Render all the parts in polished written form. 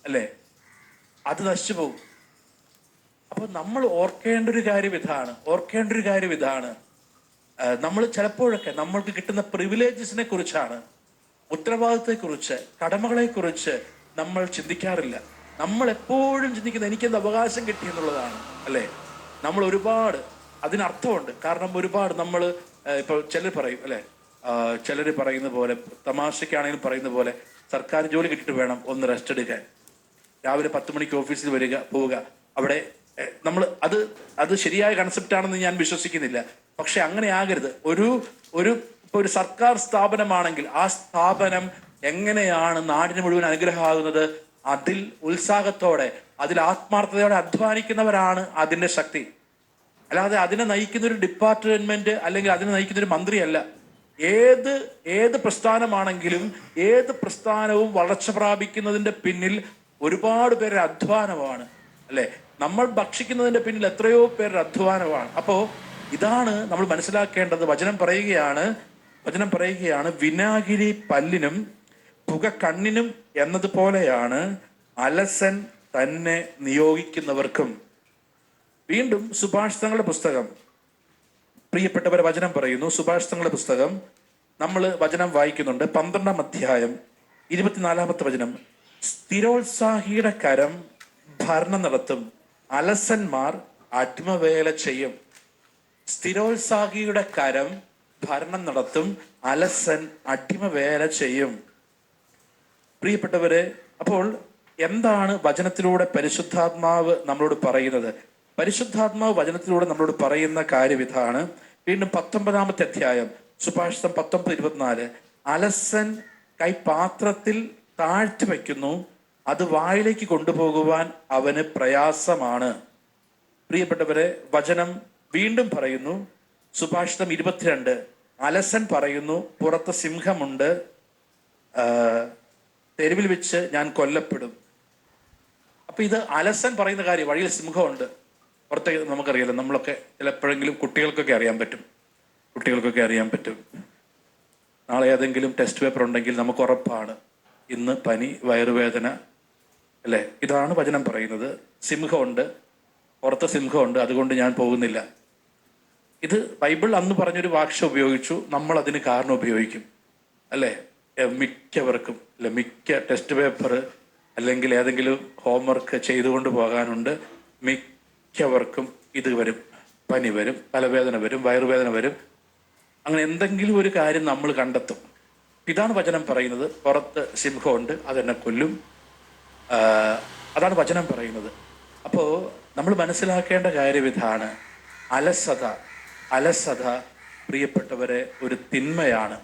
അല്ലേ? അത് നശിച്ചു പോകും. അപ്പൊ നമ്മൾ ഓർക്കേണ്ട ഒരു കാര്യം ഇതാണ്, നമ്മൾ ചിലപ്പോഴൊക്കെ നമ്മൾക്ക് കിട്ടുന്ന പ്രിവിലേജസിനെ കുറിച്ചാണ്, ഉത്തരവാദിത്തത്തെക്കുറിച്ച്, കടമകളെക്കുറിച്ച് നമ്മൾ ചിന്തിക്കാറില്ല. നമ്മൾ എപ്പോഴും ചിന്തിക്കുന്നത് എനിക്കെന്ത് അവകാശം കിട്ടി എന്നുള്ളതാണ്, അല്ലേ? നമ്മൾ ഒരുപാട് അതിനർത്ഥമുണ്ട്. കാരണം ഒരുപാട് നമ്മൾ ഇപ്പൊ ചിലർ പറയും, അല്ലെ, ചിലർ പറയുന്ന പോലെ, തമാശയ്ക്കാണെങ്കിലും പറയുന്ന പോലെ, സർക്കാർ ജോലി കിട്ടിയിട്ട് വേണം ഒന്ന് റെസ്റ്റ് എടുക്കാൻ. രാവിലെ 10 മണിക്ക് ഓഫീസിൽ പോവുക. അവിടെ നമ്മൾ അത് ശരിയായ കൺസെപ്റ്റ് ആണെന്ന് ഞാൻ വിശ്വസിക്കുന്നില്ല. പക്ഷെ അങ്ങനെ ആകരുത്. ഒരു സർക്കാർ സ്ഥാപനമാണെങ്കിൽ ആ സ്ഥാപനം എങ്ങനെയാണ് നാടിന് മുഴുവൻ അനുഗ്രഹമാകുന്നത്? അതിൽ ഉത്സാഹത്തോടെ, അതിൽ ആത്മാർത്ഥതയോടെ അധ്വാനിക്കുന്നവരാണ് അതിന്റെ ശക്തി. അല്ലാതെ അതിനെ നയിക്കുന്ന ഒരു ഡിപ്പാർട്ട്മെന്റ് അല്ലെങ്കിൽ അതിനെ നയിക്കുന്ന ഒരു മന്ത്രിയല്ല. ഏത് പ്രസ്ഥാനമാണെങ്കിലും, ഏത് പ്രസ്ഥാനവും വളർച്ച പ്രാപിക്കുന്നതിന്റെ പിന്നിൽ ഒരുപാട് പേരുടെ അധ്വാനമാണ്, അല്ലെ? നമ്മൾ ഭക്ഷിക്കുന്നതിന്റെ പിന്നിൽ എത്രയോ പേരുടെ അധ്വാനമാണ്. അപ്പോ ഇതാണ് നമ്മൾ മനസ്സിലാക്കേണ്ടത്. വചനം പറയുകയാണ്, വിനാഗിരി പല്ലിനും പുക കണ്ണിനും എന്നതുപോലെയാണ് അലസൻ തന്നെ നിയോഗിക്കുന്നവർക്കും. വീണ്ടും സുഭാഷിതങ്ങളുടെ പുസ്തകം, പ്രിയപ്പെട്ടവരെ, വചനം പറയുന്നു. സുഭാഷിതങ്ങളുടെ പുസ്തകം നമ്മൾ വചനം വായിക്കുന്നുണ്ട്. 12-ാം അധ്യായം 24-ാമത്തെ വചനം. സ്ഥിരോത്സാഹിയുടെ കരം ഭരണം നടത്തും, അലസന്മാർ അടിമവേല ചെയ്യും. സ്ഥിരോത്സാഹിയുടെ കരം ഭരണം നടത്തും, അലസൻ അടിമവേല ചെയ്യും. പ്രിയപ്പെട്ടവരെ, അപ്പോൾ എന്താണ് വചനത്തിലൂടെ പരിശുദ്ധാത്മാവ് നമ്മളോട് പറയുന്നത്? പരിശുദ്ധാത്മാവ് വചനത്തിലൂടെ നമ്മളോട് പറയുന്ന കാര്യം ഇതാണ്. വീണ്ടും 19-ാമത്തെ അധ്യായം സുഭാഷിതം 19:24. അലസൻ കൈ പാത്രത്തിൽ താഴ്ത്തി വയ്ക്കുന്നു, അത് വായിലേക്ക് കൊണ്ടുപോകുവാൻ അവന് പ്രയാസമാണ്. പ്രിയപ്പെട്ടവരെ, വചനം വീണ്ടും പറയുന്നു. സുഭാഷിതം 22. അലസൻ പറയുന്നു, പുറത്ത് സിംഹമുണ്ട്, തെരുവിൽ വെച്ച് ഞാൻ കൊല്ലപ്പെടും. അപ്പൊ ഇത് അലസൻ പറയുന്ന കാര്യം. വഴിയിൽ സിംഹമുണ്ട്, പുറത്തേക്ക് നമുക്കറിയാലോ. നമ്മളൊക്കെ ചിലപ്പോഴെങ്കിലും കുട്ടികൾക്കൊക്കെ അറിയാൻ പറ്റും. നാളെ ഏതെങ്കിലും ടെസ്റ്റ് പേപ്പർ ഉണ്ടെങ്കിൽ നമുക്ക് ഉറപ്പാണ് ഇന്ന് പനി, വയറുവേദന, അല്ലെ? ഇതാണ് വചനം പറയുന്നത്. സിംഹമുണ്ട്, പുറത്ത് സിംഹമുണ്ട്, അതുകൊണ്ട് ഞാൻ പോകുന്നില്ല. ഇത് ബൈബിൾ അന്ന് പറഞ്ഞൊരു ഭാഷ ഉപയോഗിച്ചു, നമ്മൾ അതിന് കാരണം ഉപയോഗിക്കും, അല്ലെ? മിക്കവർക്കും, അല്ലെ, മിക്ക ടെസ്റ്റ് പേപ്പർ അല്ലെങ്കിൽ ഏതെങ്കിലും ഹോംവർക്ക് ചെയ്തുകൊണ്ട് പോകാനുണ്ട്. മിക്കവർക്കും ഇത് വരും, പനി വരും, തലവേദന വരും, വയറുവേദന വരും. അങ്ങനെ എന്തെങ്കിലും ഒരു കാര്യം നമ്മൾ കണ്ടെത്തും. ഇതാണ് വചനം പറയുന്നത്. പുറത്ത് സിംഹമുണ്ട്, അതെന്നെ കൊല്ലും. അതാണ് വചനം പറയുന്നത്. അപ്പോ നമ്മൾ മനസ്സിലാക്കേണ്ട കാര്യം ഇതാണ്. അലസത പ്രിയപ്പെട്ടവരെ ഒരു തിന്മയാണ്.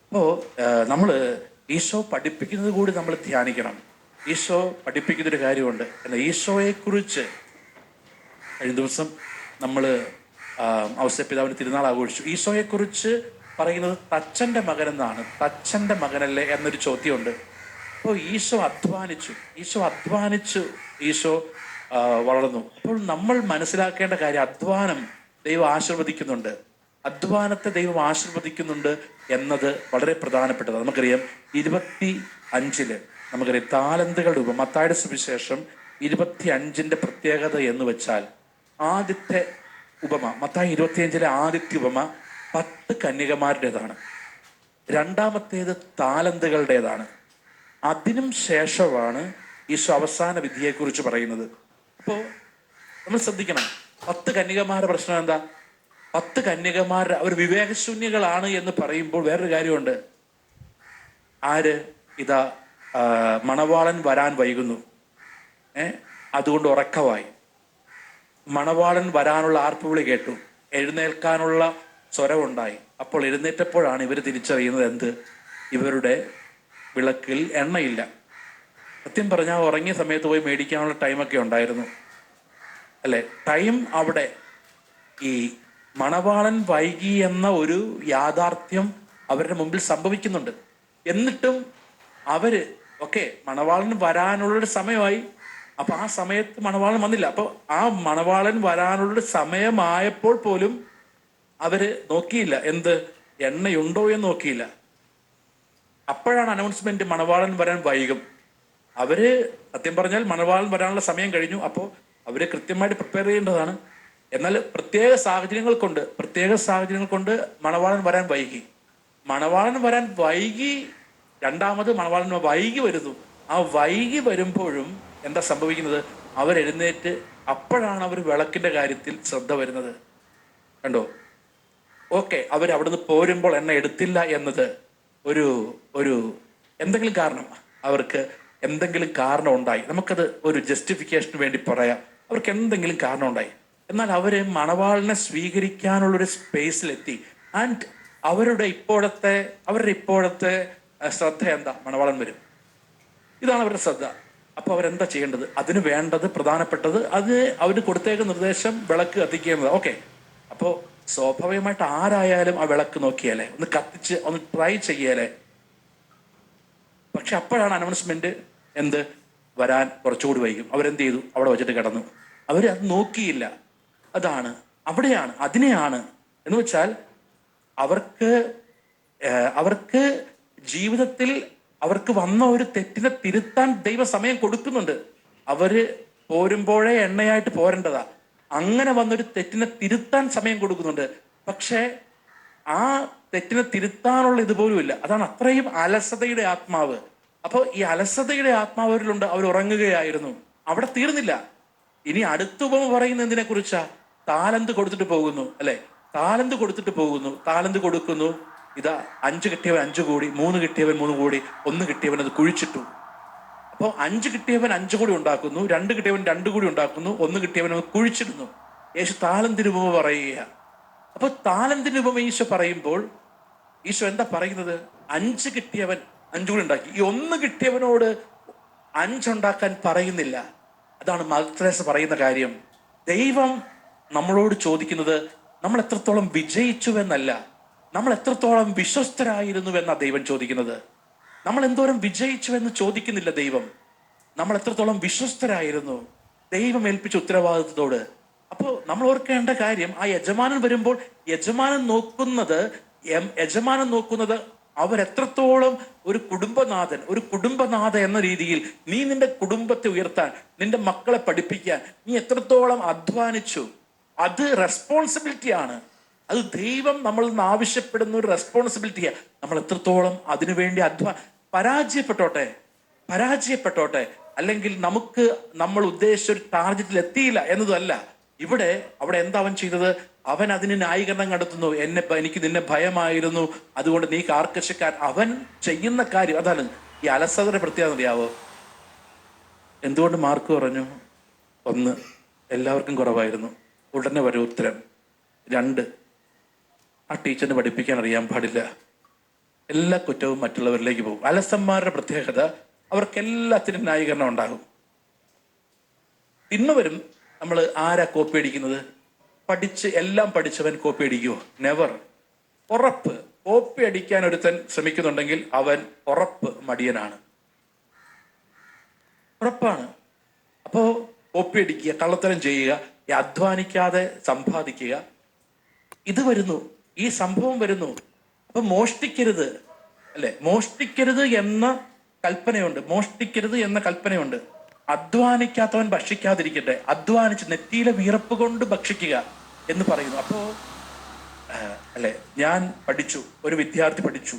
അപ്പോ നമ്മൾ ഈശോ പഠിപ്പിക്കുന്നത് കൂടി നമ്മൾ ധ്യാനിക്കണം. ഈശോ പഠിപ്പിക്കുന്നൊരു കാര്യമുണ്ട്. എന്നാൽ ഈശോയെക്കുറിച്ച് കഴിഞ്ഞ ദിവസം നമ്മൾ ഔസേപ്പിതാവിന്റെ തിരുനാൾ ആഘോഷിച്ചു. ഈശോയെക്കുറിച്ച് പറയുന്നത് തച്ചന്റെ മകൻ എന്നാണ്. തച്ചന്റെ മകനല്ലേ എന്നൊരു ചോദ്യമുണ്ട്. അപ്പോൾ ഈശോ അധ്വാനിച്ചു, ഈശോ വളർന്നു. അപ്പോൾ നമ്മൾ മനസ്സിലാക്കേണ്ട കാര്യം, അധ്വാനം ദൈവം ആശീർവദിക്കുന്നുണ്ട്, അധ്വാനത്തെ ദൈവം ആശീർവദിക്കുന്നുണ്ട് എന്നത് വളരെ പ്രധാനപ്പെട്ടതാണ്. നമുക്കറിയാം 25 നമുക്കറിയാം താലന്തുകളുടെ ഉപമ. മത്തായിയുടെ സുവിശേഷം 25 പ്രത്യേകത എന്ന് വെച്ചാൽ, ആദ്യത്തെ ഉപമ, മത്തായി 25 ആദ്യത്തെ ഉപമ 10 കന്യകമാരുടേതാണ്. രണ്ടാമത്തേത് താലന്തുകളുടേതാണ്. അതിനും ശേഷമാണ് ഈശോ അവസാന വിധിയെക്കുറിച്ച് പറയുന്നത്. അപ്പോൾ നമ്മൾ ശ്രദ്ധിക്കണം, 10 കന്യകമാരുടെ പ്രശ്നം എന്താ? 10 കന്യകമാരുടെ അവർ വിവേകശൂന്യകളാണ് എന്ന് പറയുമ്പോൾ വേറൊരു കാര്യമുണ്ട്. ഇതാ മണവാളൻ വരാൻ വൈകുന്നു, അതുകൊണ്ട് ഉറക്കമായി. മണവാളൻ വരാനുള്ള ആർപ്പുവിളി കേട്ടു, എഴുന്നേൽക്കാനുള്ള സ്വരമുണ്ടായി. അപ്പോൾ എഴുന്നേറ്റപ്പോഴാണ് ഇവർ തിരിച്ചറിയുന്നത് എന്ത്? ഇവരുടെ വിളക്കിൽ എണ്ണയില്ല. സത്യം പറഞ്ഞാൽ ഉറങ്ങിയ സമയത്ത് പോയി മേടിക്കാനുള്ള ടൈമൊക്കെ ഉണ്ടായിരുന്നു, അല്ലെ? ടൈം അവിടെ. ഈ മണവാളൻ വൈകി എന്ന ഒരു യാഥാർത്ഥ്യം അവരുടെ മുമ്പിൽ സംഭവിക്കുന്നുണ്ട്. എന്നിട്ടും മണവാളൻ വരാനുള്ളൊരു സമയമായി. അപ്പൊ ആ സമയത്ത് മണവാളൻ വന്നില്ല. അപ്പൊ ആ മണവാളൻ വരാനുള്ള സമയമായപ്പോൾ പോലും അവര് നോക്കിയില്ല, എന്ത് എണ്ണയുണ്ടോ എന്ന് നോക്കിയില്ല. അപ്പോഴാണ് അനൗൺസ്മെന്റ് മണവാളൻ വരാൻ വൈകും. അവര് സത്യം പറഞ്ഞാൽ മണവാളൻ വരാനുള്ള സമയം കഴിഞ്ഞു. അപ്പോൾ അവര് കൃത്യമായിട്ട് പ്രിപ്പയർ ചെയ്യേണ്ടതാണ്. എന്നാൽ പ്രത്യേക സാഹചര്യങ്ങൾ കൊണ്ട് മണവാളൻ വരാൻ വൈകി. രണ്ടാമത് മണവാളൻ വൈകി വരുന്നു. ആ വൈകി വരുമ്പോഴും എന്താ സംഭവിക്കുന്നത്? അവരെഴുന്നേറ്റ് അപ്പോഴാണ് അവർ വിളക്കിന്റെ കാര്യത്തിൽ ശ്രദ്ധ വരുന്നത്. കണ്ടോ? ഓക്കെ, അവർ അവിടുന്ന് പോരുമ്പോൾ എണ്ണ എടുത്തില്ല എന്നത് ഒരു എന്തെങ്കിലും കാരണം, അവർക്ക് എന്തെങ്കിലും കാരണം ഉണ്ടായി. നമുക്കത് ഒരു ജസ്റ്റിഫിക്കേഷന് വേണ്ടി പറയാം. അവർക്ക് എന്തെങ്കിലും കാരണം ഉണ്ടായി. എന്നാൽ അവര് മണവാളിനെ സ്വീകരിക്കാനുള്ളൊരു സ്പേസിലെത്തി. ആൻഡ് അവരുടെ ഇപ്പോഴത്തെ ശ്രദ്ധ എന്താ? മണവാളൻ വരും, ഇതാണ് അവരുടെ ശ്രദ്ധ. അപ്പൊ അവരെന്താ ചെയ്യേണ്ടത്? അതിന് വേണ്ടത്, പ്രധാനപ്പെട്ടത്, അത് അവര് കൊടുത്തേക്ക് നിർദ്ദേശം വിളക്ക് കത്തിക്കുന്നത്. ഓക്കെ, അപ്പോ സ്വാഭാവികമായിട്ട് ആരായാലും ആ വിളക്ക് നോക്കിയാലേ, ഒന്ന് കത്തിച്ച് ഒന്ന് ട്രൈ ചെയ്യാലേ. പക്ഷെ അപ്പോഴാണ് അനൗൺസ്മെന്റ് വരാൻ കുറച്ചുകൂടി വൈകും. അവരെന്ത് ചെയ്തു? അവിടെ വെച്ചിട്ട് കിടന്നു. അവര് അത് നോക്കിയില്ല. അതിനെയാണ് എന്ന് വെച്ചാൽ അവർക്ക് ജീവിതത്തിൽ അവർക്ക് വന്ന ഒരു തെറ്റിനെ തിരുത്താൻ ദൈവം സമയം കൊടുക്കുന്നുണ്ട്. അവര് പോരുമ്പോഴേ എണ്ണയായിട്ട് പോരേണ്ടതാ. അങ്ങനെ വന്നൊരു തെറ്റിനെ തിരുത്താൻ സമയം കൊടുക്കുന്നുണ്ട്. പക്ഷെ ആ തെറ്റിനെ തിരുത്താനുള്ള ഇതുപോലും ഇല്ല. അതാണ് അത്രയും അലസതയുടെ ആത്മാവ്. അപ്പോൾ ഈ അലസതയുടെ ആത്മാവരിലുണ്ട്. അവർ ഉറങ്ങുകയായിരുന്നു. അവിടെ തീർന്നില്ല. ഇനി അടുത്ത ഉപമ പറയുന്നത് എന്തിനെ കുറിച്ചാ? താലന്ത് കൊടുത്തിട്ട് പോകുന്നു, അല്ലെ? താലന്ത് കൊടുക്കുന്നു. ഇതാ 5 കിട്ടിയവൻ 5 കൂടി, 3 കിട്ടിയവൻ 3 കൂടി, 1 കിട്ടിയവൻ അത് കുഴിച്ചിട്ടു. അപ്പോൾ 5 കിട്ടിയവൻ 5 കൂടി ഉണ്ടാക്കുന്നു, 2 കിട്ടിയവൻ 2 കൂടി ഉണ്ടാക്കുന്നു, 1 കിട്ടിയവൻ അത് കുഴിച്ചിടുന്നു. യേശു താലന്തിന് ഉപമ പറയുക. അപ്പൊ താലന്തിന് ഉപമ ഈശോ പറയുമ്പോൾ ഈശോ എന്താ പറയുന്നത്? 5 കിട്ടിയവൻ 5 കൂടി ഉണ്ടാക്കി. ഈ 1 കിട്ടിയവനോട് 5 ഉണ്ടാക്കാൻ പറയുന്നില്ല. അതാണ് മദർ തെരേസ പറയുന്ന കാര്യം. ദൈവം നമ്മളോട് ചോദിക്കുന്നത് നമ്മൾ എത്രത്തോളം വിജയിച്ചുവെന്നല്ല, നമ്മൾ എത്രത്തോളം വിശ്വസ്തരായിരുന്നുവെന്നാ ദൈവം ചോദിക്കുന്നത്. നമ്മൾ എന്തോരം വിജയിച്ചുവെന്ന് ചോദിക്കുന്നില്ല ദൈവം. നമ്മൾ എത്രത്തോളം വിശ്വസ്തരായിരുന്നു ദൈവം ഏൽപ്പിച്ച ഉത്തരവാദിത്തത്തോട്. അപ്പോൾ നമ്മൾ ഓർക്കേണ്ട കാര്യം, ആ യജമാനൻ വരുമ്പോൾ യജമാനൻ നോക്കുന്നത് അവരെത്രത്തോളം ഒരു കുടുംബനാഥ എന്ന രീതിയിൽ നീ നിന്റെ കുടുംബത്തെ ഉയർത്താൻ, നിന്റെ മക്കളെ പഠിപ്പിക്കാൻ നീ എത്രത്തോളം അധ്വാനിച്ചു. അത് റെസ്പോൺസിബിലിറ്റിയാണ്. അത് ദൈവം നമ്മളിൽ നിന്ന് ആവശ്യപ്പെടുന്ന ഒരു റെസ്പോൺസിബിലിറ്റിയാണ്. നമ്മൾ എത്രത്തോളം അതിനുവേണ്ടി പരാജയപ്പെട്ടോട്ടെ, അല്ലെങ്കിൽ നമ്മൾ ഉദ്ദേശിച്ച ഒരു ടാർഗറ്റിൽ എത്തിയില്ല എന്നതല്ല. അവിടെ എന്താ അവൻ ചെയ്തത്? അവൻ അതിന് ന്യായീകരണം കണ്ടെത്തുന്നു. എനിക്ക് നിന്നെ ഭയമായിരുന്നു, അതുകൊണ്ട് നീ കാർക്കശക്കാരൻ. അവൻ ചെയ്യുന്ന കാര്യം അതാണ്. ഈ അലസതയുടെ പ്രത്യേകത അറിയാവോ? എന്തുകൊണ്ട് മാർക്ക് കുറഞ്ഞു? 1, എല്ലാവർക്കും കുറവായിരുന്നു. ഉടനെ വരും ഉത്തരം. 2, ആ ടീച്ചറിന് പഠിപ്പിക്കാൻ അറിയാൻ പാടില്ല. എല്ലാ കുറ്റവും മറ്റുള്ളവരിലേക്ക് പോകും. അലസന്മാരുടെ പ്രത്യേകത, അവർക്കെല്ലാത്തിനും ന്യായീകരണം ഉണ്ടാകും. ഇന്ന് വരും. നമ്മൾ ആരാ കോപ്പി അടിക്കുന്നത്? എല്ലാം പഠിച്ചവൻ കോപ്പി അടിക്കുവോ? നെവർ. ഉറപ്പ്. കോപ്പി അടിക്കാൻ ഒരുത്തൻ ശ്രമിക്കുന്നുണ്ടെങ്കിൽ അവൻ ഉറപ്പ് മടിയനാണ്. ഉറപ്പാണ്. അപ്പോ കോപ്പി അടിക്കുക, കള്ളത്തരം ചെയ്യുക, അധ്വാനിക്കാതെ സമ്പാദിക്കുക, ഇത് വരുന്നു, ഈ സംഭവം വരുന്നു. അപ്പൊ മോഷ്ടിക്കരുത്, അല്ലെ? മോഷ്ടിക്കരുത് എന്ന കൽപ്പനയുണ്ട്. അധ്വാനിക്കാത്തവൻ ഭക്ഷിക്കാതിരിക്കട്ടെ, അധ്വാനിച്ച് നെറ്റിയിലെ വിയർപ്പ് കൊണ്ട് ഭക്ഷിക്കുക എന്ന് പറയുന്നു. അപ്പോ അല്ലെ, ഞാൻ പഠിച്ചു, ഒരു വിദ്യാർത്ഥി പഠിച്ചു,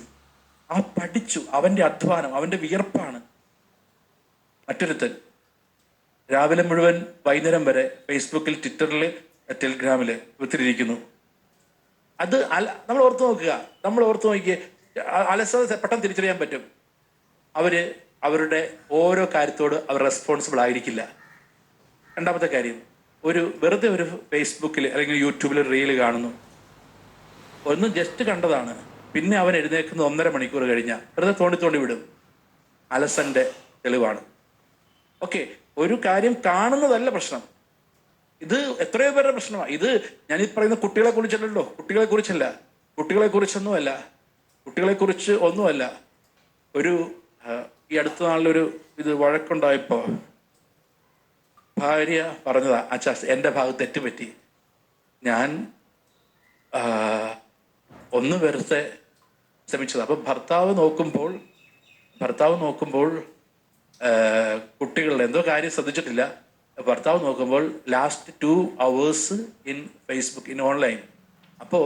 അവന്റെ അധ്വാനം, അവന്റെ വിയർപ്പാണ്. മറ്റൊരുത്തൻ രാവിലെ മുഴുവൻ വൈകുന്നേരം വരെ ഫേസ്ബുക്കിൽ, ട്വിറ്ററിൽ, ടെലിഗ്രാമിൽ വിത്തിരിക്കുന്നു. അത് നമ്മൾ ഓർത്തു നോക്കിയേ, അലസത പെട്ടെന്ന് തിരിച്ചറിയാൻ പറ്റും. അവരുടെ ഓരോ കാര്യത്തോട് അവർ റെസ്പോൺസിബിൾ ആയിരിക്കില്ല. രണ്ടാമത്തെ കാര്യം, വെറുതെ ഒരു ഫേസ്ബുക്കിൽ അല്ലെങ്കിൽ യൂട്യൂബിൽ റീല് കാണുന്നു, ഒന്നും ജസ്റ്റ് കണ്ടതാണ്, പിന്നെ അവൻ എഴുന്നേൽക്കുന്ന 1.5 മണിക്കൂർ കഴിഞ്ഞാൽ വെറുതെ തോണ്ടി വിടും. അലസന്റെ തെളിവാണ്. ഓക്കെ, ഒരു കാര്യം കാണുന്നതല്ല പ്രശ്നം. ഇത് എത്രയോ പേരുടെ പ്രശ്നമാണ്. ഇത് ഞാൻ ഈ പറയുന്ന കുട്ടികളെ കുറിച്ചൊന്നുമല്ല. ഈ അടുത്ത നാളിലൊരു വഴക്കുണ്ടായപ്പോ ഭാര്യ പറഞ്ഞതാ, അച്ഛാ എന്റെ ഭാഗത്ത് തെറ്റുപറ്റി, ഞാൻ ഒന്ന് വെറുതെ ശ്രമിച്ചത്. അപ്പൊ ഭർത്താവ് നോക്കുമ്പോൾ ഭർത്താവ് നോക്കുമ്പോൾ കുട്ടികളുടെ എന്തോ കാര്യം ശ്രദ്ധിച്ചിട്ടില്ല. ഭർത്താവ് നോക്കുമ്പോൾ last 2 hours in Facebook in online. അപ്പോ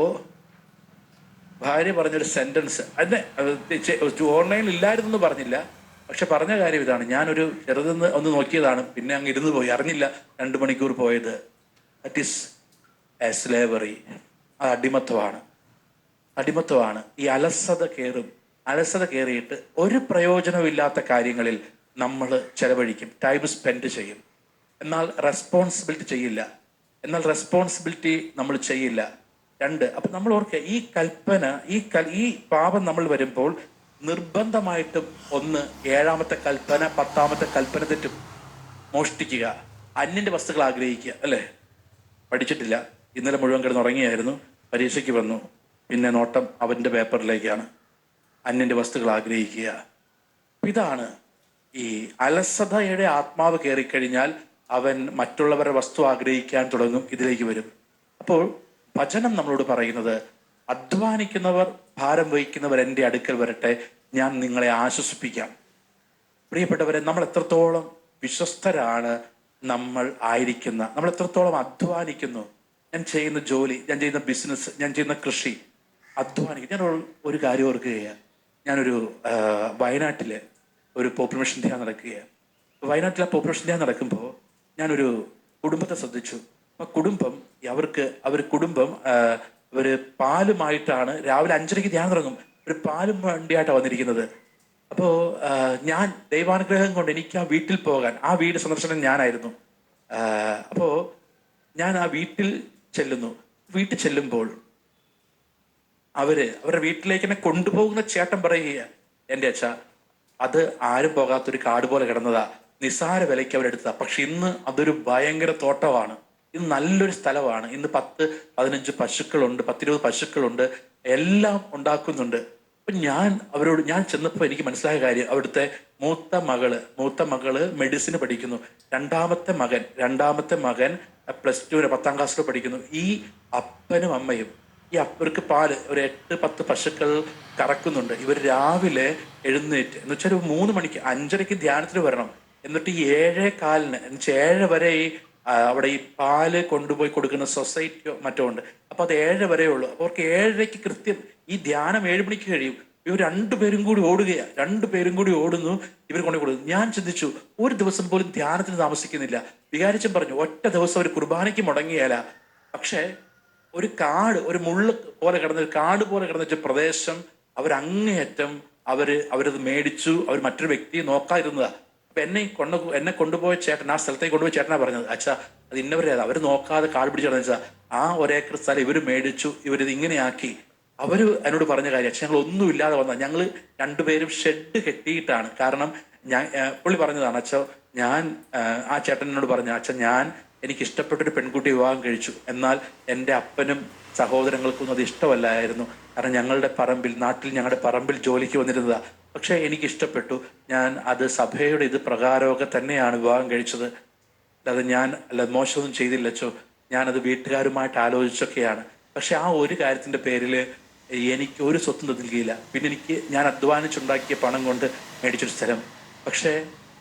ഭാര്യ പറഞ്ഞൊരു സെന്റൻസ്, അതിനെ ഓൺലൈനിൽ ഇല്ലായിരുന്നെന്ന് പറഞ്ഞില്ല, പക്ഷെ പറഞ്ഞ കാര്യം ഇതാണ്: ഞാനൊരു ചെറുതെന്ന് ഒന്ന് നോക്കിയതാണ്, പിന്നെ അങ്ങ് ഇരുന്ന് പോയി, അറിഞ്ഞില്ല 2 മണിക്കൂർ പോയത്. That is A slavery. അത് അടിമത്വമാണ്. ഈ അലസത കയറിയിട്ട് ഒരു പ്രയോജനമില്ലാത്ത കാര്യങ്ങളിൽ നമ്മൾ ചെലവഴിക്കും, ടൈം സ്പെൻഡ് ചെയ്യും. എന്നാൽ റെസ്പോൺസിബിലിറ്റി നമ്മൾ ചെയ്യില്ല. 2, അപ്പൊ നമ്മൾ ഓർക്കുക, ഈ കൽപ്പന, ഈ പാപം നമ്മൾ വരുമ്പോൾ നിർബന്ധമായിട്ടും 1 7ാമത്തെ കൽപ്പന, 10ാമത്തെ കൽപ്പന തെറ്റും. മോഷ്ടിക്കുക, അന്യന്റെ വസ്തുക്കൾ ആഗ്രഹിക്കുക, അല്ലേ? പഠിച്ചിട്ടില്ല, ഇന്നലെ മുഴുവൻ കിടന്ന് ഉറങ്ങിയായിരുന്നു, പരീക്ഷയ്ക്ക് വന്നു, പിന്നെ നോട്ടം അവന്റെ പേപ്പറിലേക്കാണ്. അന്യന്റെ വസ്തുക്കൾ ആഗ്രഹിക്കുക. ഇതാണ് ഈ അലസതയുടെ ആത്മാവ് കയറിക്കഴിഞ്ഞാൽ അവൻ മറ്റുള്ളവരുടെ വസ്തു ആഗ്രഹിക്കാൻ തുടങ്ങും, ഇതിലേക്ക് വരും. അപ്പോൾ വചനം നമ്മളോട് പറയുന്നത്, അധ്വാനിക്കുന്നവർ, ഭാരം വഹിക്കുന്നവർ എൻ്റെ അടുക്കൽ വരട്ടെ, ഞാൻ നിങ്ങളെ ആശ്വസിപ്പിക്കാം. പ്രിയപ്പെട്ടവരെ, നമ്മൾ എത്രത്തോളം വിശ്വസ്തരാണ് നമ്മൾ എത്രത്തോളം അധ്വാനിക്കുന്നു. ഞാൻ ചെയ്യുന്ന ജോലി, ഞാൻ ചെയ്യുന്ന ബിസിനസ്, ഞാൻ ചെയ്യുന്ന കൃഷി, അധ്വാനിക്കും. ഞാൻ ഒരു കാര്യം ഓർക്കുകയാണ്. ഞാനൊരു വയനാട്ടിലെ ഒരു പോപ്പുലേഷൻ ധ്യാനം നടക്കുകയാണ്. വയനാട്ടിലെ പോപ്പുലേഷൻ ധ്യാനം നടക്കുമ്പോൾ ഞാനൊരു കുടുംബത്തെ ശ്രദ്ധിച്ചു. ആ കുടുംബം അവര് പാലുമായിട്ടാണ് രാവിലെ 5:30 ധ്യാനം തുടങ്ങും. ഒരു പാലും വണ്ടിയായിട്ടാണ് വന്നിരിക്കുന്നത്. അപ്പോൾ ഞാൻ ദൈവാനുഗ്രഹം കൊണ്ട് എനിക്ക് ആ വീട്ടിൽ പോകാൻ, ആ വീട് സന്ദർശനം ഞാനായിരുന്നു. അപ്പോൾ ഞാൻ ആ വീട്ടിൽ ചെല്ലുമ്പോൾ അവരുടെ വീട്ടിലേക്ക് എന്നെ കൊണ്ടുപോകുന്ന ചേട്ടൻ പറയുക, എൻ്റെ അച്ഛ, അത് ആരും പോകാത്തൊരു കാട് പോലെ കിടന്നതാ, നിസ്സാര വിലയ്ക്ക് അവരെടുത്തതാ, പക്ഷെ ഇന്ന് അതൊരു ഭയങ്കര തോട്ടമാണ്, ഇത് നല്ലൊരു സ്ഥലമാണ്, ഇന്ന് 10-15 പശുക്കളുണ്ട്, 10-20 പശുക്കളുണ്ട്, എല്ലാം ഉണ്ടാക്കുന്നുണ്ട്. അപ്പൊ ഞാൻ ചെന്നപ്പോൾ എനിക്ക് മനസ്സിലായ കാര്യം, അവിടുത്തെ മൂത്ത മകള് മെഡിസിന് പഠിക്കുന്നു, രണ്ടാമത്തെ മകൻ +2 10ാം ക്ലാസ്സിൽ പഠിക്കുന്നു. ഈ അപ്പനും അമ്മയും, അവർക്ക് പാല് ഒരു 8-10 പശുക്കൾ കറക്കുന്നുണ്ട്. ഇവർ രാവിലെ എഴുന്നേറ്റ്, എന്ന് വെച്ചാൽ 3 മണിക്ക് 5:30 ധ്യാനത്തിന് വരണം, എന്നിട്ട് 7:15 7 വരെ അവിടെ ഈ പാല് കൊണ്ടുപോയി കൊടുക്കുന്ന സൊസൈറ്റിയോ മറ്റോ ഉണ്ട്. അപ്പൊ അത് 7 വരെ ഉള്ളൂ. അവർക്ക് 7:30 കൃത്യം ഈ ധ്യാനം 7 മണിക്ക് കഴിയും. ഇവർ 2 പേരും കൂടി ഓടുന്നു, ഇവർ കൊണ്ടു കൊടുക്കുന്നു. ഞാൻ ചിന്തിച്ചു, ഒരു ദിവസം പോലും ധ്യാനത്തിന് താമസിക്കുന്നില്ല. വികാരിച്ചൻ പറഞ്ഞു, ഒറ്റ ദിവസം ഒരു കുർബാനയ്ക്ക് മുടങ്ങിയാല. പക്ഷെ ഒരു കാട് പോലെ കിടന്ന പ്രദേശം അവരങ്ങേയറ്റം അവരത് മേടിച്ചു. അവർ മറ്റൊരു വ്യക്തിയെ നോക്കാതിരുന്നതാ. അപ്പൊ എന്നെ കൊണ്ടുപോയ ചേട്ടൻ, ആ സ്ഥലത്തേക്ക് കൊണ്ടുപോയ ചേട്ടനാ പറഞ്ഞത്, അച്ഛാ, അത് ഇന്നവരേതാ, അവർ നോക്കാതെ കാട് പിടിച്ചു കിടന്നു വെച്ചാൽ ആ 1 ഏക്കർ സ്ഥലം ഇവർ മേടിച്ചു, ഇവരിത് ഇങ്ങനെയാക്കി. അവര് എന്നോട് പറഞ്ഞ കാര്യം, അച്ഛൻ, ഞങ്ങൾ ഒന്നും ഇല്ലാതെ വന്ന, ഞങ്ങൾ 2 പേരും ഷെഡ് കെട്ടിയിട്ടാണ്. കാരണം പുള്ളി പറഞ്ഞതാണ്, അച്ഛൻ, ആ ചേട്ടൻ എന്നോട് പറഞ്ഞ, അച്ഛൻ, എനിക്ക് ഇഷ്ടപ്പെട്ടൊരു പെൺകുട്ടി വിവാഹം കഴിച്ചു, എന്നാൽ എൻ്റെ അപ്പനും സഹോദരങ്ങൾക്കൊന്നും അത് ഇഷ്ടമല്ലായിരുന്നു. കാരണം ഞങ്ങളുടെ പറമ്പിൽ ജോലിക്ക് വന്നിരുന്നതാ. പക്ഷെ എനിക്ക് ഇഷ്ടപ്പെട്ടു, ഞാൻ അത് സഭയുടെ ഇത് പ്രകാരമൊക്കെ തന്നെയാണ് വിവാഹം കഴിച്ചത്. അല്ലാതെ മോശമൊന്നും ചെയ്തില്ലച്ചോ, ഞാനത് വീട്ടുകാരുമായിട്ട് ആലോചിച്ചൊക്കെയാണ്. പക്ഷെ ആ ഒരു കാര്യത്തിന്റെ പേരിൽ എനിക്ക് ഒരു സ്വത്തും നൽകിയില്ല. പിന്നെ ഞാൻ അധ്വാനിച്ചുണ്ടാക്കിയ പണം കൊണ്ട് മേടിച്ചൊരു സ്ഥലം. പക്ഷെ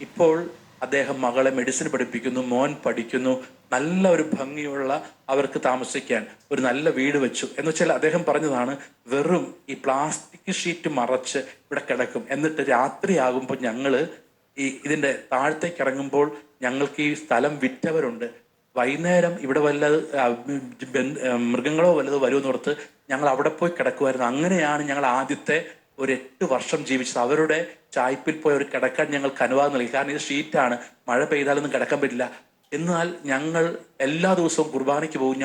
ഇപ്പോൾ അദ്ദേഹം മകളെ മെഡിസിൻ പഠിപ്പിക്കുന്നു, മോൻ പഠിക്കുന്നു, നല്ല ഒരു ഭംഗിയുള്ള അവർക്ക് താമസിക്കാൻ ഒരു നല്ല വീട് വെച്ചു. എന്ന് വെച്ചാൽ അദ്ദേഹം പറഞ്ഞതാണ്, വെറും ഈ പ്ലാസ്റ്റിക് ഷീറ്റ് മറച്ച് ഇവിടെ കിടക്കും, എന്നിട്ട് രാത്രിയാകുമ്പോൾ ഇതിന്റെ താഴത്തേക്ക് ഇറങ്ങുമ്പോൾ ഞങ്ങൾക്ക് ഈ സ്ഥലം വിറ്റവരുണ്ട്, വൈകുന്നേരം ഇവിടെ മൃഗങ്ങളോ വല്ലതോ വരുമെന്നോർത്ത് ഞങ്ങൾ അവിടെ പോയി കിടക്കുമായിരുന്നു. അങ്ങനെയാണ് ഞങ്ങൾ ആദ്യത്തെ ഒരു 8 വർഷം ജീവിച്ചത്. അവരുടെ ചായ്പിൽ പോയി ഒരു കിടക്കാൻ ഞങ്ങൾക്ക് അനുവാദം നൽകി. കാരണം ഇത് ഷീറ്റാണ്, മഴ പെയ്താലൊന്നും കിടക്കാൻ പറ്റില്ല. എന്നാൽ ഞങ്ങൾ എല്ലാ ദിവസവും കുർബാനയ്ക്ക് പോകും.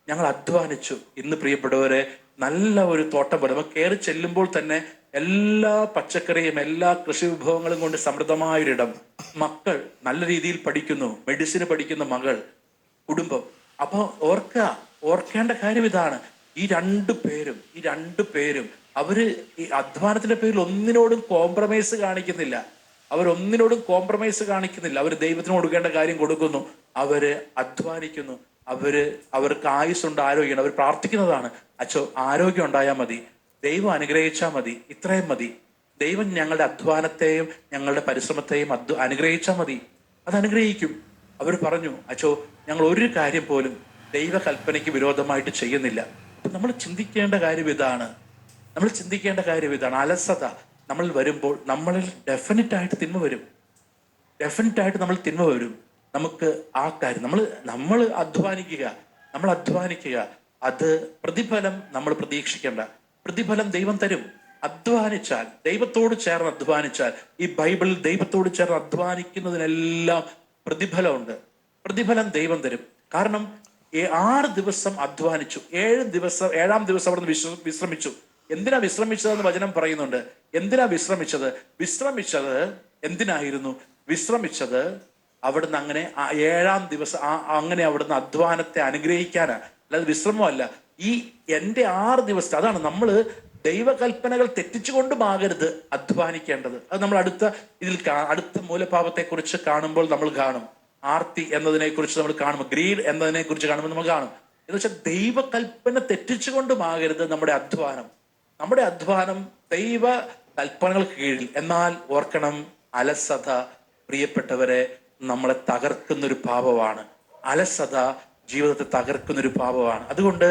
ഞങ്ങൾ അധ്വാനിച്ചു. ഇന്ന് പ്രിയപ്പെട്ടവരെ, നല്ല ഒരു തോട്ടം പോലെ നമുക്ക് കയറി ചെല്ലുമ്പോൾ തന്നെ എല്ലാ പച്ചക്കറിയും, എല്ലാ കൃഷി വിഭവങ്ങളും കൊണ്ട് സമൃദ്ധമായൊരിടം, മക്കൾ നല്ല രീതിയിൽ പഠിക്കുന്നു, മെഡിസിന് പഠിക്കുന്ന മകൾ, കുടുംബം. അപ്പൊ ഓർക്കേണ്ട കാര്യം ഇതാണ്, ഈ രണ്ടു പേരും അവര് ഈ അധ്വാനത്തിന്റെ പേരിൽ ഒന്നിനോടും കോംപ്രമൈസ് കാണിക്കുന്നില്ല. അവർ ദൈവത്തിന് കൊടുക്കേണ്ട കാര്യം കൊടുക്കുന്നു, അവര് അധ്വാനിക്കുന്നു, അവർക്ക് ആയുസ്സുണ്ട്, ആരോഗ്യമുണ്ട്. അവർ പ്രാർത്ഥിക്കുന്നതാണ്, അച്ഛോ, ആരോഗ്യം ഉണ്ടായാൽ മതി, ദൈവം അനുഗ്രഹിച്ചാൽ മതി, ഇത്രയും മതി. ദൈവം ഞങ്ങളുടെ അധ്വാനത്തെയും ഞങ്ങളുടെ പരിശ്രമത്തെയും അനുഗ്രഹിച്ചാൽ മതി, അത് അനുഗ്രഹിക്കും. അവർ പറഞ്ഞു, അച്ചോ ഞങ്ങൾ ഒരു കാര്യം പോലും ദൈവകൽപ്പനയ്ക്ക് വിരോധമായിട്ട് ചെയ്യുന്നില്ല. അപ്പൊ നമ്മൾ ചിന്തിക്കേണ്ട കാര്യം ഇതാണ്, അലസത നമ്മൾ വരുമ്പോൾ നമ്മളിൽ ഡെഫിനറ്റായിട്ട് തിന്മ വരും. നമ്മൾ തിന്മ വരും. നമുക്ക് ആ കാര്യം നമ്മൾ അധ്വാനിക്കുക, അത് പ്രതിഫലം നമ്മൾ പ്രതീക്ഷിക്കേണ്ട. പ്രതിഫലം ദൈവം തരും. അധ്വാനിച്ചാൽ, ദൈവത്തോട് ചേർന്ന് അധ്വാനിച്ചാൽ, ഈ ബൈബിളിൽ ദൈവത്തോട് ചേർന്ന് അധ്വാനിക്കുന്നതിനെല്ലാം പ്രതിഫലമുണ്ട്. പ്രതിഫലം ദൈവം തരും. കാരണം 6 ദിവസം അധ്വാനിച്ചു, 7ാം ദിവസം അവിടെ വിശ്രമിച്ചു. എന്തിനാ വിശ്രമിച്ചതെന്ന് വചനം പറയുന്നുണ്ട്. എന്തിനാ വിശ്രമിച്ചത് എന്തിനായിരുന്നു വിശ്രമിച്ചത്? അവിടുന്ന് അങ്ങനെ 7ാം ദിവസം അങ്ങനെ അവിടുന്ന് അധ്വാനത്തെ അനുഗ്രഹിക്കാനാണ്, അല്ലാതെ വിശ്രമമല്ല. ഈ എൻ്റെ 6 ദിവസത്തെ, അതാണ് നമ്മൾ ദൈവകൽപ്പനകൾ തെറ്റിച്ചുകൊണ്ടുമാകരുത് അധ്വാനിക്കേണ്ടത്. അത് നമ്മൾ അടുത്ത മൂലപാപത്തെ കുറിച്ച് കാണുമ്പോൾ നമ്മൾ കാണും. ആർത്തി എന്നതിനെ കുറിച്ച് നമ്മൾ കാണുമ്പോൾ, ഗ്രീഡ് എന്നതിനെ കുറിച്ച് കാണുമ്പോൾ നമ്മൾ കാണും. എന്ന് വെച്ചാൽ ദൈവകൽപ്പന തെറ്റിച്ചുകൊണ്ടുമാകരുത് നമ്മുടെ അധ്വാനം ദൈവ കൽപ്പനകൾക്ക് കീഴിൽ. എന്നാൽ ഓർക്കണം, അലസത പ്രിയപ്പെട്ടവരെ നമ്മളെ തകർക്കുന്നൊരു പാപമാണ്. അലസത ജീവിതത്തെ തകർക്കുന്നൊരു പാപമാണ്. അതുകൊണ്ട്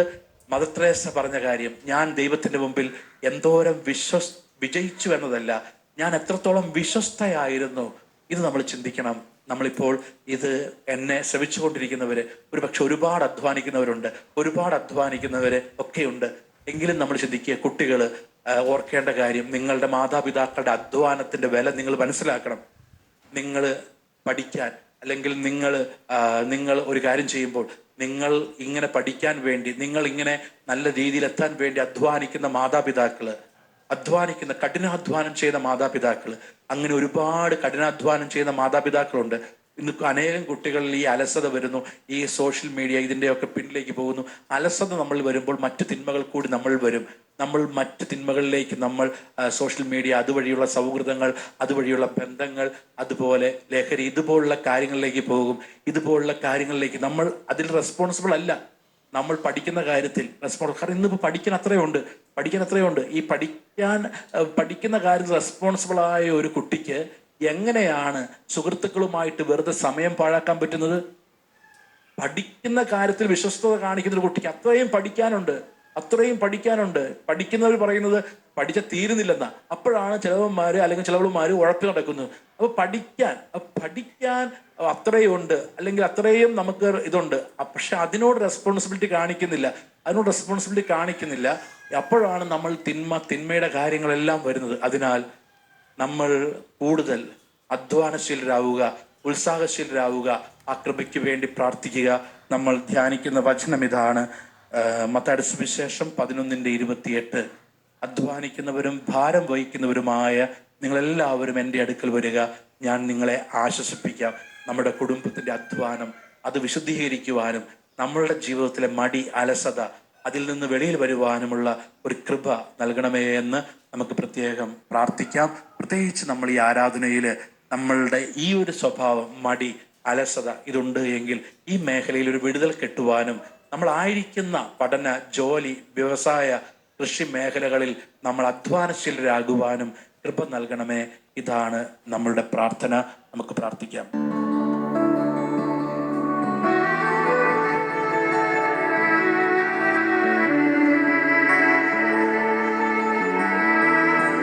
മദർ തെരേസ പറഞ്ഞ കാര്യം, ഞാൻ ദൈവത്തിന്റെ മുമ്പിൽ എന്തോരം വിജയിച്ചു എന്നതല്ല, ഞാൻ എത്രത്തോളം വിശ്വസ്തയായിരുന്നു, ഇത് നമ്മൾ ചിന്തിക്കണം. നമ്മളിപ്പോൾ ഇത് എന്നെ ശ്രമിച്ചുകൊണ്ടിരിക്കുന്നവര് ഒരുപക്ഷെ ഒരുപാട് അധ്വാനിക്കുന്നവര് ഒക്കെയുണ്ട്. എങ്കിലും നമ്മൾ ചിന്തിക്കുക, കുട്ടികൾ ഓർക്കേണ്ട കാര്യം, നിങ്ങളുടെ മാതാപിതാക്കളുടെ അധ്വാനത്തിന്റെ വില നിങ്ങൾ മനസ്സിലാക്കണം. നിങ്ങൾ പഠിക്കാൻ, അല്ലെങ്കിൽ നിങ്ങൾ ഒരു കാര്യം ചെയ്യുമ്പോൾ, നിങ്ങൾ ഇങ്ങനെ പഠിക്കാൻ വേണ്ടി, നിങ്ങൾ ഇങ്ങനെ നല്ല രീതിയിൽ എത്താൻ വേണ്ടി കഠിനാധ്വാനം ചെയ്യുന്ന മാതാപിതാക്കൾ, അങ്ങനെ ഒരുപാട് കഠിനാധ്വാനം ചെയ്യുന്ന മാതാപിതാക്കളുണ്ട്. ഇന്ന് അനേകം കുട്ടികളിൽ ഈ അലസത വരുന്നു. ഈ സോഷ്യൽ മീഡിയ ഇതിൻ്റെയൊക്കെ പിന്നിലേക്ക് പോകുന്നു. അലസത നമ്മൾ വരുമ്പോൾ മറ്റു തിന്മകൾ കൂടി നമ്മൾ മറ്റു തിന്മകളിലേക്ക് സോഷ്യൽ മീഡിയ, അതുവഴിയുള്ള സൗഹൃദങ്ങൾ, അതുവഴിയുള്ള ബന്ധങ്ങൾ, അതുപോലെ ലഹരി, ഇതുപോലുള്ള കാര്യങ്ങളിലേക്ക് പോകും. ഇതുപോലുള്ള കാര്യങ്ങളിലേക്ക് നമ്മൾ അതിൽ റെസ്പോൺസിബിൾ അല്ല. നമ്മൾ പഠിക്കുന്ന കാര്യത്തിൽ കാരണം ഇന്നിപ്പോൾ പഠിക്കാൻ അത്രയുണ്ട്. ഈ പഠിക്കുന്ന കാര്യത്തിൽ റെസ്പോൺസിബിൾ ആയ ഒരു കുട്ടിക്ക് എങ്ങനെയാണ് സുഹൃത്തുക്കളുമായിട്ട് വെറുതെ സമയം പാഴാക്കാൻ പറ്റുന്നത്? പഠിക്കുന്ന കാര്യത്തിൽ വിശ്വസ്തത കാണിക്കുന്ന ഒരു കുട്ടിക്ക് അത്രയും പഠിക്കാനുണ്ട്. പഠിക്കുന്നവർ പറയുന്നത് പഠിച്ച തീരുന്നില്ലെന്നാ. അപ്പോഴാണ് ചിലവന്മാര് ഉഴപ്പി നടക്കുന്നത്. അപ്പൊ പഠിക്കാൻ അത്രയും ഉണ്ട്, അല്ലെങ്കിൽ അത്രയും നമുക്ക് ഇതുണ്ട്. പക്ഷെ അതിനോട് റെസ്പോൺസിബിലിറ്റി കാണിക്കുന്നില്ല. അപ്പോഴാണ് നമ്മൾ തിന്മയുടെ കാര്യങ്ങളെല്ലാം വരുന്നത്. അതിനാൽ നമ്മൾ കൂടുതൽ അധ്വാനശീലരാവുക, ഉത്സാഹശീലരാവുക, ആ കൃപയ്ക്ക് വേണ്ടി പ്രാർത്ഥിക്കുക. നമ്മൾ ധ്യാനിക്കുന്ന വചനം ഇതാണ്, മത്തായിയുടെ സുവിശേഷം 11:28. അധ്വാനിക്കുന്നവരും ഭാരം വഹിക്കുന്നവരുമായ നിങ്ങളെല്ലാവരും എൻ്റെ അടുക്കൽ വരിക, ഞാൻ നിങ്ങളെ ആശ്വസിപ്പിക്കാം. നമ്മുടെ കുടുംബത്തിന്റെ അധ്വാനം അത് വിശുദ്ധീകരിക്കുവാനും, നമ്മളുടെ ജീവിതത്തിലെ മടി, അലസത അതിൽ നിന്ന് വെളിയിൽ വരുവാനുമുള്ള ഒരു കൃപ നൽകണമേ എന്ന് നമുക്ക് പ്രത്യേകം പ്രാർത്ഥിക്കാം. പ്രത്യേകിച്ച് നമ്മൾ ഈ ആരാധനയിൽ നമ്മളുടെ ഈ ഒരു സ്വഭാവം, മടി, അലസത ഇതുണ്ട് എങ്കിൽ ഈ മേഖലയിൽ ഒരു വിടുതൽ കെട്ടുവാനും, നമ്മളായിരിക്കുന്ന പഠന, ജോലി, വ്യവസായ, കൃഷി മേഖലകളിൽ നമ്മൾ അധ്വാനശീലരാകുവാനും കൃപ നൽകണമേ. ഇതാണ് നമ്മളുടെ പ്രാർത്ഥന. നമുക്ക് പ്രാർത്ഥിക്കാം.